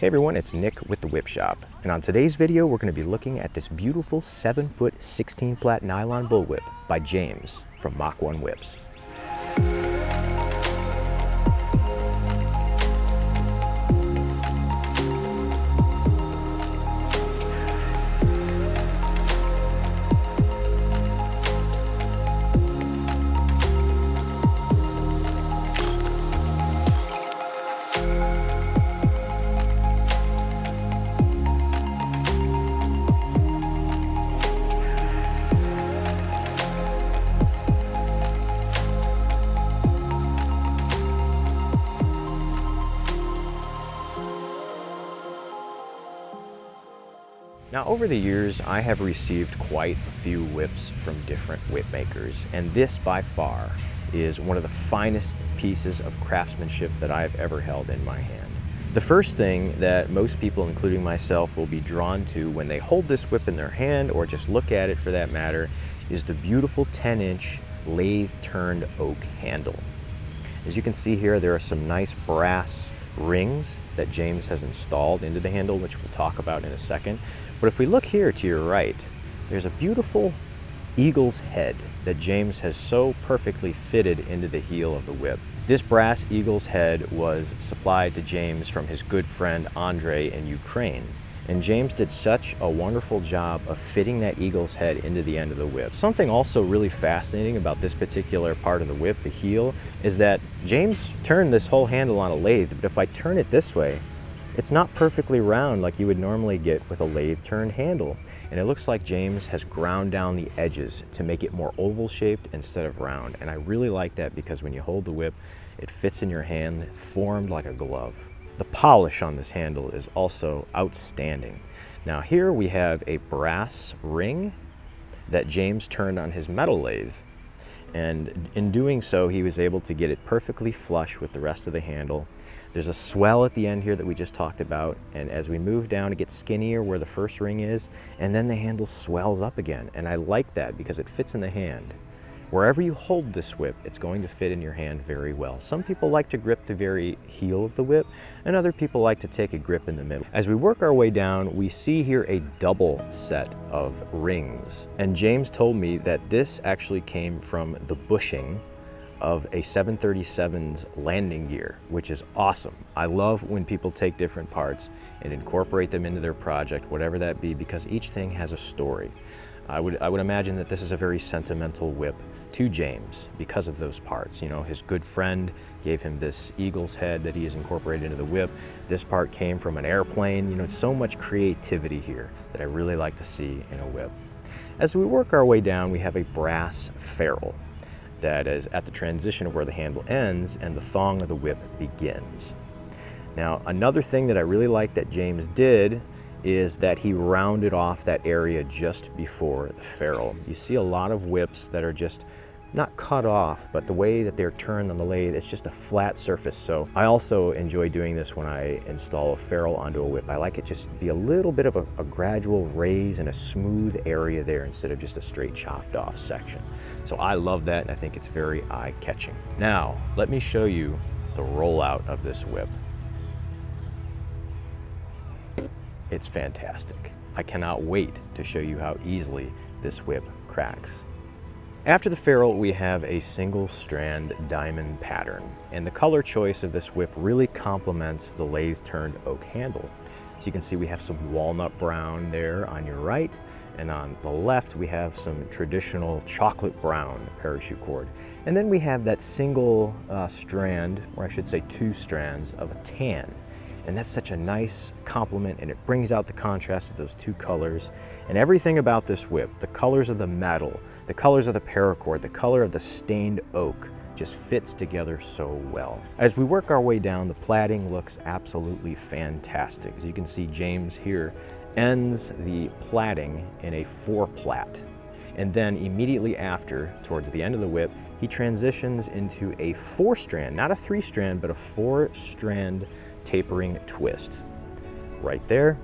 Hey everyone, it's Nick with the Whip Shop, and on today's video we're going to be looking at this beautiful 7-foot 16 plat nylon bullwhip by James from Mach1Whips. Now, over the years, I have received quite a few whips from different whip makers, and this by far is one of the finest pieces of craftsmanship that I've ever held in my hand. The first thing that most people, including myself, will be drawn to when they hold this whip in their hand, or just look at it for that matter, is the beautiful 10-inch lathe-turned oak handle. As you can see here, there are some nice brass rings that James has installed into the handle, which we'll talk about in a second. But if we look here to your right, there's a beautiful eagle's head that James has so perfectly fitted into the heel of the whip. This brass eagle's head was supplied to James from his good friend Andre in Ukraine. And James did such a wonderful job of fitting that eagle's head into the end of the whip. Something also really fascinating about this particular part of the whip, the heel, is that James turned this whole handle on a lathe, but if I turn it this way, it's not perfectly round like you would normally get with a lathe turned handle. And it looks like James has ground down the edges to make it more oval shaped instead of round. And I really like that because when you hold the whip, it fits in your hand, formed like a glove. The polish on this handle is also outstanding. Now here we have a brass ring that James turned on his metal lathe. And in doing so, he was able to get it perfectly flush with the rest of the handle. There's a swell at the end here that we just talked about, and as we move down, it gets skinnier where the first ring is, and then the handle swells up again. And I like that because it fits in the hand. Wherever you hold this whip, it's going to fit in your hand very well. Some people like to grip the very heel of the whip, and other people like to take a grip in the middle. As we work our way down, we see here a double set of rings. And James told me that this actually came from the bushing of a 737's landing gear, which is awesome. I love when people take different parts and incorporate them into their project, whatever that be, because each thing has a story. I would imagine that this is a very sentimental whip to James because of those parts. You know, his good friend gave him this eagle's head that he has incorporated into the whip. This part came from an airplane. You know, so much creativity here that I really like to see in a whip. As we work our way down, we have a brass ferrule that is at the transition of where the handle ends and the thong of the whip begins. Now, another thing that I really like that James did is that he rounded off that area just before the ferrule. You see a lot of whips that are just not cut off, but the way that they're turned on the lathe, it's just a flat surface. So I also enjoy doing this when I install a ferrule onto a whip. I like it just be a little bit of a gradual raise and a smooth area there instead of just a straight chopped off section. So I love that, and I think it's very eye-catching. Now, let me show you the rollout of this whip. It's fantastic. I cannot wait to show you how easily this whip cracks. After the ferrule, we have a single strand diamond pattern, and the color choice of this whip really complements the lathe turned oak handle. As you can see, we have some walnut brown there on your right, and on the left we have some traditional chocolate brown parachute cord. And then we have that single strand, or I should say 2 strands, of a tan. And that's such a nice complement, and it brings out the contrast of those 2 colors. And everything about this whip, the colors of the metal, the colors of the paracord, the color of the stained oak, just fits together so well. As we work our way down, the plaiting looks absolutely fantastic. As you can see, James here ends the plaiting in a 4-plat. And then immediately after, towards the end of the whip, he transitions into a 4-strand, not a 3-strand, but a 4-strand tapering twist. Right there,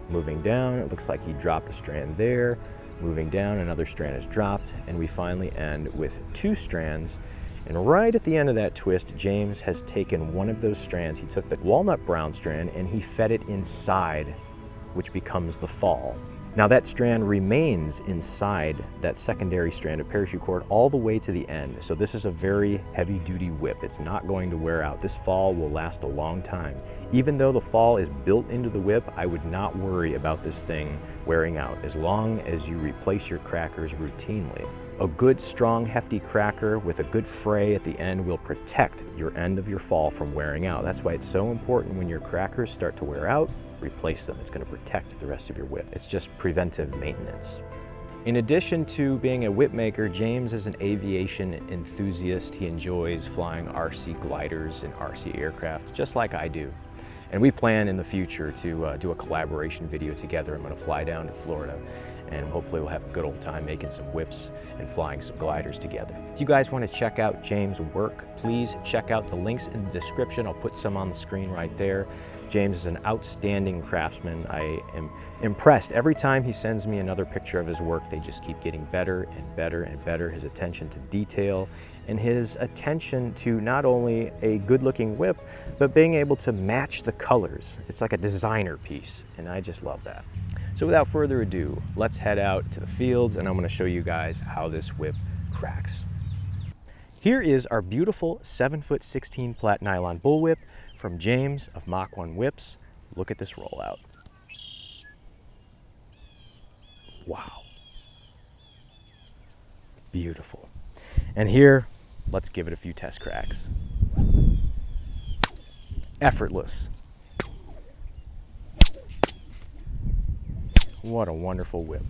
moving down, it looks like he dropped a strand there. Moving down, another strand is dropped, and we finally end with 2 strands And right at the end of that twist, James has taken one of those strands. He took the walnut brown strand and he fed it inside, which becomes the fall. Now that strand remains inside that secondary strand of parachute cord all the way to the end. So this is a very heavy duty whip. It's not going to wear out. This fall will last a long time. Even though the fall is built into the whip, I would not worry about this thing wearing out as long as you replace your crackers routinely. A good, strong, hefty cracker with a good fray at the end will protect your end of your fall from wearing out. That's why it's so important when your crackers start to wear out, replace them. It's going to protect the rest of your whip. It's just preventive maintenance. In addition to being a whip maker, James is an aviation enthusiast. He enjoys flying RC gliders and RC aircraft, just like I do. And we plan in the future to do a collaboration video together. I'm going to fly down to Florida and hopefully we'll have a good old time making some whips and flying some gliders together. If you guys want to check out James' work, please check out the links in the description. I'll put some on the screen right there. James is an outstanding craftsman. I am impressed. Every time he sends me another picture of his work, they just keep getting better and better and better. His attention to detail and his attention to not only a good-looking whip, but being able to match the colors. It's like a designer piece, and I just love that. So without further ado, let's head out to the fields and I'm going to show you guys how this whip cracks. Here is our beautiful 7'16" flat nylon bullwhip from James of Mach1Whips. Look at this rollout. Wow. Beautiful. And here, let's give it a few test cracks. Effortless. What a wonderful whip.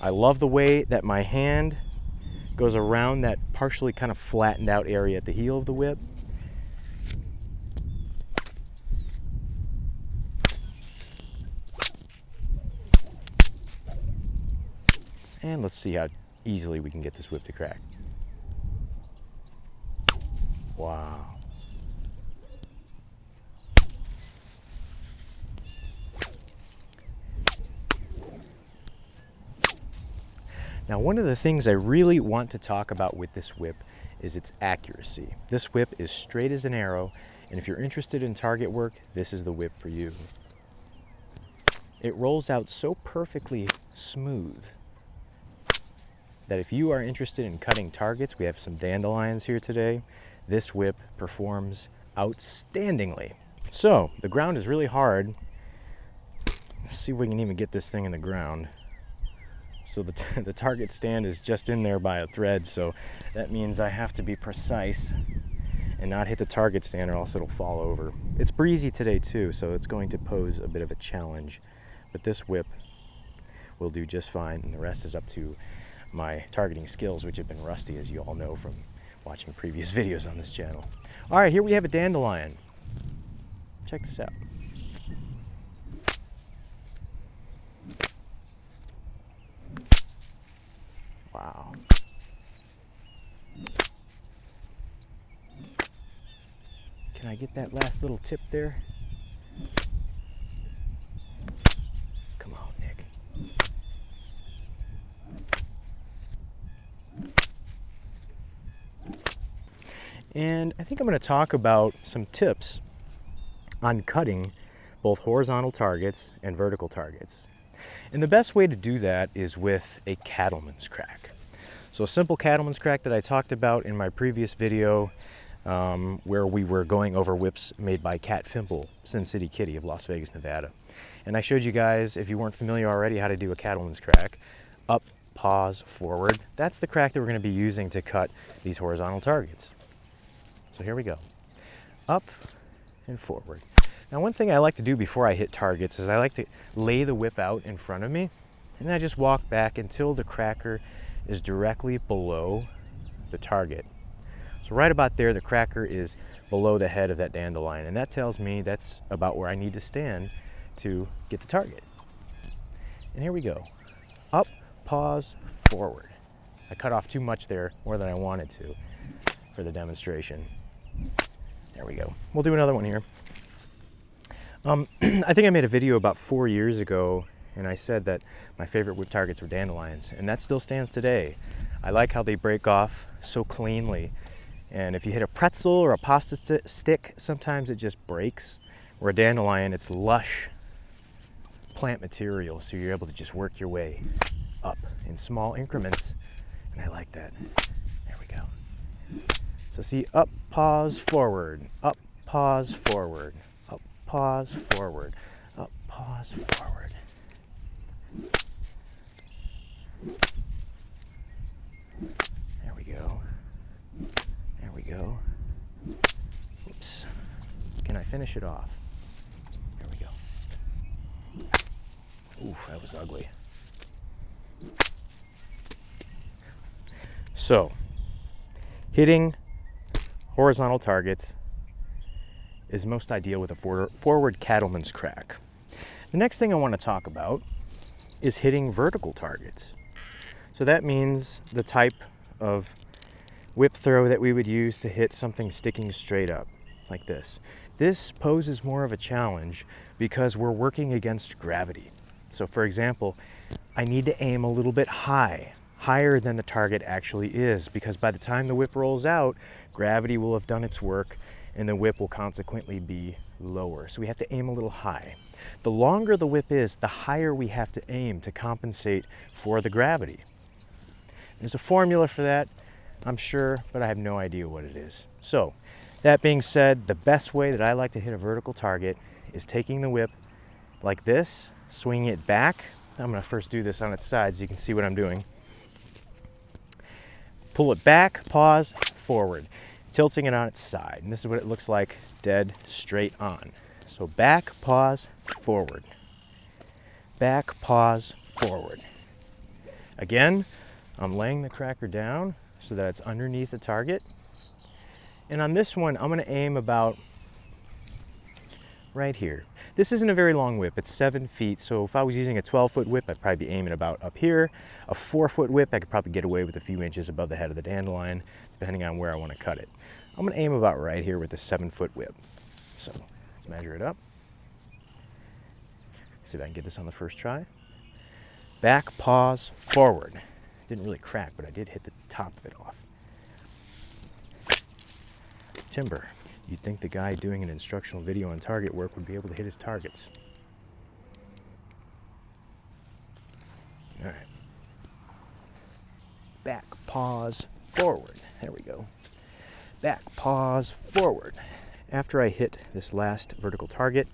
I love the way that my hand goes around that partially kind of flattened out area at the heel of the whip. And let's see how easily we can get this whip to crack. Wow. Now, one of the things I really want to talk about with this whip is its accuracy. This whip is straight as an arrow, and if you're interested in target work, this is the whip for you. It rolls out so perfectly smooth that if you are interested in cutting targets, we have some dandelions here today, this whip performs outstandingly. So the ground is really hard. Let's see if we can even get this thing in the ground. So the target stand is just in there by a thread, so that means I have to be precise and not hit the target stand or else it'll fall over. It's breezy today too, so it's going to pose a bit of a challenge, but this whip will do just fine, and the rest is up to my targeting skills, which have been rusty, as you all know from watching previous videos on this channel. All right, here we have a dandelion. Check this out. Wow. Can I get that last little tip there? Come on, Nick. And I think I'm going to talk about some tips on cutting both horizontal targets and vertical targets. And the best way to do that is with a cattleman's crack. So a simple cattleman's crack that I talked about in my previous video where we were going over whips made by Cat Fimple, Sin City Kitty of Las Vegas, Nevada. And I showed you guys, if you weren't familiar already, how to do a cattleman's crack. Up, pause, forward. That's the crack that we're going to be using to cut these horizontal targets. So here we go. Up and forward. Now, one thing I like to do before I hit targets is I like to lay the whip out in front of me, and then I just walk back until the cracker is directly below the target. So right about there, the cracker is below the head of that dandelion, and that tells me that's about where I need to stand to get the target. And here we go. Up, pause, forward. I cut off too much there, more than I wanted to, for the demonstration. There we go. We'll do another one here. I think I made a video about 4 years ago, and I said that my favorite whip targets were dandelions, and that still stands today. I like how they break off so cleanly, and if you hit a pretzel or a pasta stick, sometimes it just breaks. Where a dandelion, it's lush plant material, so you're able to just work your way up in small increments, and I like that. There we go. So see, up, pause, forward, up, pause, forward, up, pause, forward, up, pause, forward. There we go. There we go. Oops. Can I finish it off? There we go. Oof, that was ugly. So, hitting horizontal targets is most ideal with a forward cattleman's crack. The next thing I want to talk about is hitting vertical targets. So that means the type of whip throw that we would use to hit something sticking straight up, like this. This poses more of a challenge because we're working against gravity. So for example, I need to aim a little bit higher than the target actually is, because by the time the whip rolls out, gravity will have done its work and the whip will consequently be lower. So we have to aim a little high. The longer the whip is, the higher we have to aim to compensate for the gravity. There's a formula for that, I'm sure, but I have no idea what it is. So, that being said, the best way that I like to hit a vertical target is taking the whip like this, swinging it back. I'm going to first do this on its side so you can see what I'm doing. Pull it back, pause, forward, tilting it on its side. And this is what it looks like dead straight on. So back, pause, forward. Back, pause, forward. Again, I'm laying the cracker down so that it's underneath the target. And on this one, I'm going to aim about right here. This isn't a very long whip, it's 7 feet, so if I was using a 12-foot whip, I'd probably be aiming about up here. A 4-foot whip, I could probably get away with a few inches above the head of the dandelion, depending on where I want to cut it. I'm going to aim about right here with a 7-foot whip. So let's measure it up. See if I can get this on the first try. Back, pause, forward. Didn't really crack, but I did hit the top of it off. Timber. You'd think the guy doing an instructional video on target work would be able to hit his targets. All right. Back, pause, forward. There we go. Back, pause, forward. After I hit this last vertical target,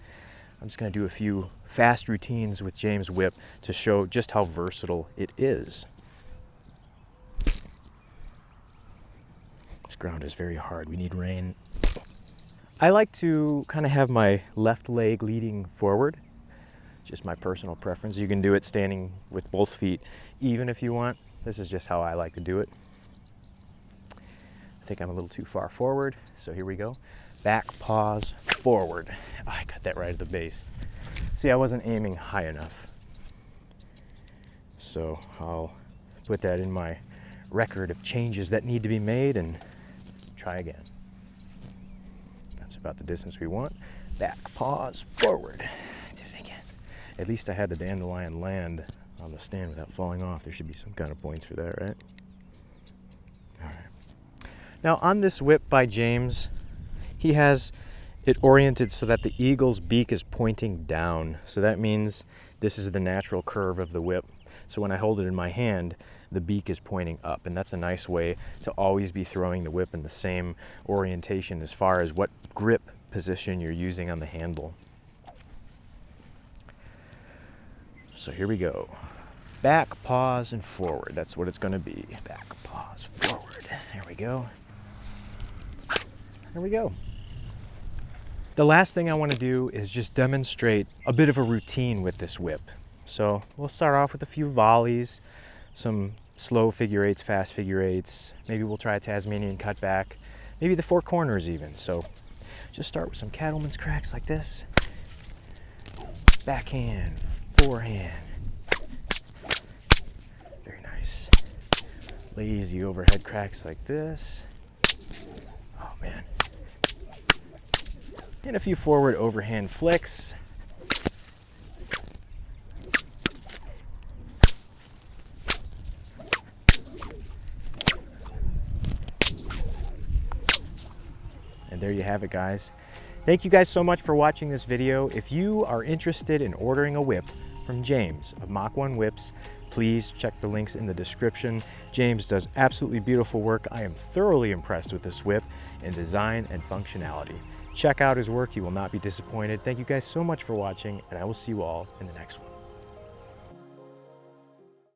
I'm just going to do a few fast routines with James Whip to show just how versatile it is. This ground is very hard. We need rain. I like to kind of have my left leg leading forward. Just my personal preference. You can do it standing with both feet even if you want. This is just how I like to do it. I think I'm a little too far forward, so here we go. Back, pause, forward. Oh, I got that right at the base. See, I wasn't aiming high enough. So I'll put that in my record of changes that need to be made and try again. That's about the distance we want. Back, pause, forward. I did it again. At least I had the dandelion land on the stand without falling off. There should be some kind of points for that, right? All right. Now on this whip by James, he has it oriented so that the eagle's beak is pointing down. So that means this is the natural curve of the whip. So when I hold it in my hand, the beak is pointing up, and that's a nice way to always be throwing the whip in the same orientation as far as what grip position you're using on the handle. So here we go. Back, pause, and forward. That's what it's going to be. Back, pause, forward. There we go. There we go. The last thing I want to do is just demonstrate a bit of a routine with this whip. So we'll start off with a few volleys, some slow figure eights, fast figure eights. Maybe we'll try a Tasmanian cutback, maybe the 4 corners even. So just start with some cattleman's cracks like this. Backhand, forehand. Very nice. Lazy overhead cracks like this. Oh man. and a few forward overhand flicks. And there you have it, guys. Thank you guys so much for watching this video. If you are interested in ordering a whip from James of Mach1Whips, please check the links in the description. James does absolutely beautiful work. I am thoroughly impressed with this whip in design and functionality. Check out his work, you will not be disappointed. Thank you guys so much for watching, and I will see you all in the next one.